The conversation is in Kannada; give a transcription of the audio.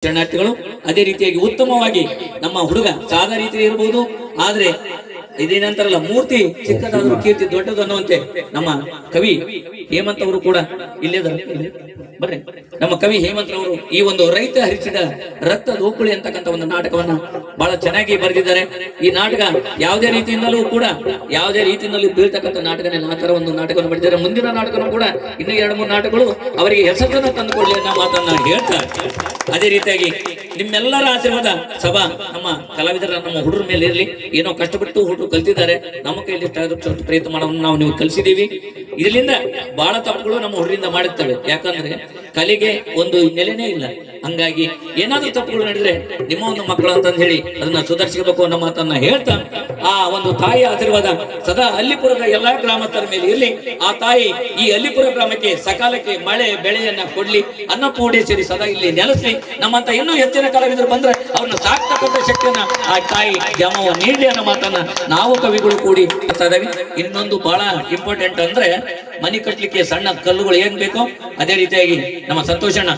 ಶರಣಾರ್ಥಿಗಳು ಅದೇ ರೀತಿಯಾಗಿ ಉತ್ತಮವಾಗಿ ನಮ್ಮ ಹುಡುಗ ಸಾದಾ ರೀತಿ ಇರಬಹುದು, ಆದ್ರೆ ಇದೇನಂತಾರಲ್ಲ ಮೂರ್ತಿ ಚಿಕ್ಕದಾದರೂ ಕೀರ್ತಿ ದೊಡ್ಡದು ಅನ್ನುವಂತೆ ನಮ್ಮ ಕವಿ ಹೇಮಂತ್ ಅವರು ಕೂಡ ಬರ್ರಿ ನಮ್ಮ ಕವಿ ಹೇಮಂತ್ ಅವರು ಈ ಒಂದು ರೈತ ಹರಿಸಿದ ರಕ್ತ ದೋಕುಳಿ ಅಂತಕ್ಕಂಥ ಒಂದು ನಾಟಕವನ್ನ ಬಹಳ ಚೆನ್ನಾಗಿ ಬರೆದಿದ್ದಾರೆ. ಈ ನಾಟಕ ಯಾವುದೇ ರೀತಿಯಿಂದಲೂ ಬೀಳ್ತಕ್ಕಂಥ ನಾಟಕನೇ ಆ ತರ ಒಂದು ನಾಟಕವನ್ನು ಬರೆದಿದ್ದಾರೆ. ಮುಂದಿನ ನಾಟಕನೂ ಕೂಡ ಇನ್ನು 2-3 ನಾಟಕಗಳು ಅವರಿಗೆ ಹೆಸರನ್ನು ತಂದುಕೊಳ್ಳಿ ಅನ್ನೋ ಮಾತನ್ನ ಹೇಳ್ತಾರೆ. ಅದೇ ರೀತಿಯಾಗಿ ನಿಮ್ಮೆಲ್ಲರ ಆಶೀರ್ವಾದ ಸಭಾ ನಮ್ಮ ಕಲಾವಿದರ ನಮ್ಮ ಹುಡುಗರ ಮೇಲೆ ಇರಲಿ. ಏನೋ ಕಷ್ಟಪಟ್ಟು ಹುಡುಗರು ಕಲ್ತಿದ್ದಾರೆ, ನಮ್ಮ ಕೈಯಲ್ಲಿ ಸ್ವಲ್ಪ ಪ್ರಯತ್ನ ಮಾಡೋದನ್ನ ನಾವು ನೀವು ಕಲಿಸಿದೀವಿ. ಇದರಿಂದ ಬಹಳ ತಪ್ಪುಗಳು ನಮ್ಮ ಹುಡುಗರಿಂದ ಮಾಡುತ್ತವೆ. ಯಾಕಂದ್ರೆ ಕಲೆಗೆ ಒಂದು ನೆಲೆನೇ ಇಲ್ಲ. ಹಂಗಾಗಿ ಏನಾದ್ರೂ ತಪ್ಪುಗಳು ನಡೆದ್ರೆ ನಿಮ್ಮ ಒಂದು ಮಕ್ಕಳು ಅಂತಂದು ಹೇಳಿ ಅದನ್ನ ಸುಧಾರಿಸಬೇಕು ಅನ್ನೋ ಮಾತನ್ನ ಹೇಳ್ತಾ, ಆ ಒಂದು ತಾಯಿಯ ಆಶೀರ್ವಾದ ಸದಾ ಅಲ್ಲಿಪುರದ ಎಲ್ಲಾ ಗ್ರಾಮಸ್ಥರ ಮೇಲೆ ಇರಲಿ. ಆ ತಾಯಿ ಈ ಅಲ್ಲಿಪುರ ಗ್ರಾಮಕ್ಕೆ ಸಕಾಲಕ್ಕೆ ಮಳೆ ಬೆಳೆಯನ್ನ ಕೊಡ್ಲಿ, ಅನ್ನಪೂರ್ಣೇಶ್ವರಿ ಸದಾ ಇಲ್ಲಿ ನೆಲೆಸಿ ನಮ್ಮಂತ ಇನ್ನೂ ಹೆಚ್ಚಿನ ಕಲಾವಿದರು ಬಂದ್ರೆ ಅವ್ರನ್ನ ಸಾಕ್ತಕ್ಕಂಥ ಶಕ್ತಿಯನ್ನ ಆ ತಾಯಿ ಜಮವ ನೀಡಲಿ ಅನ್ನೋ ಮಾತನ್ನ ನಾವು ಕವಿಗಳು ಕೂಡಿ ಇದ್ದೇವೆ. ಇನ್ನೊಂದು ಬಹಳ ಇಂಪಾರ್ಟೆಂಟ್ ಅಂದ್ರೆ ಮನೆ ಕಟ್ಟಲಿಕ್ಕೆ ಸಣ್ಣ ಕಲ್ಲುಗಳು ಏನ್ ಬೇಕೋ ಅದೇ ರೀತಿಯಾಗಿ ನಮ್ಮ ಸಂತೋಷಣ್ಣ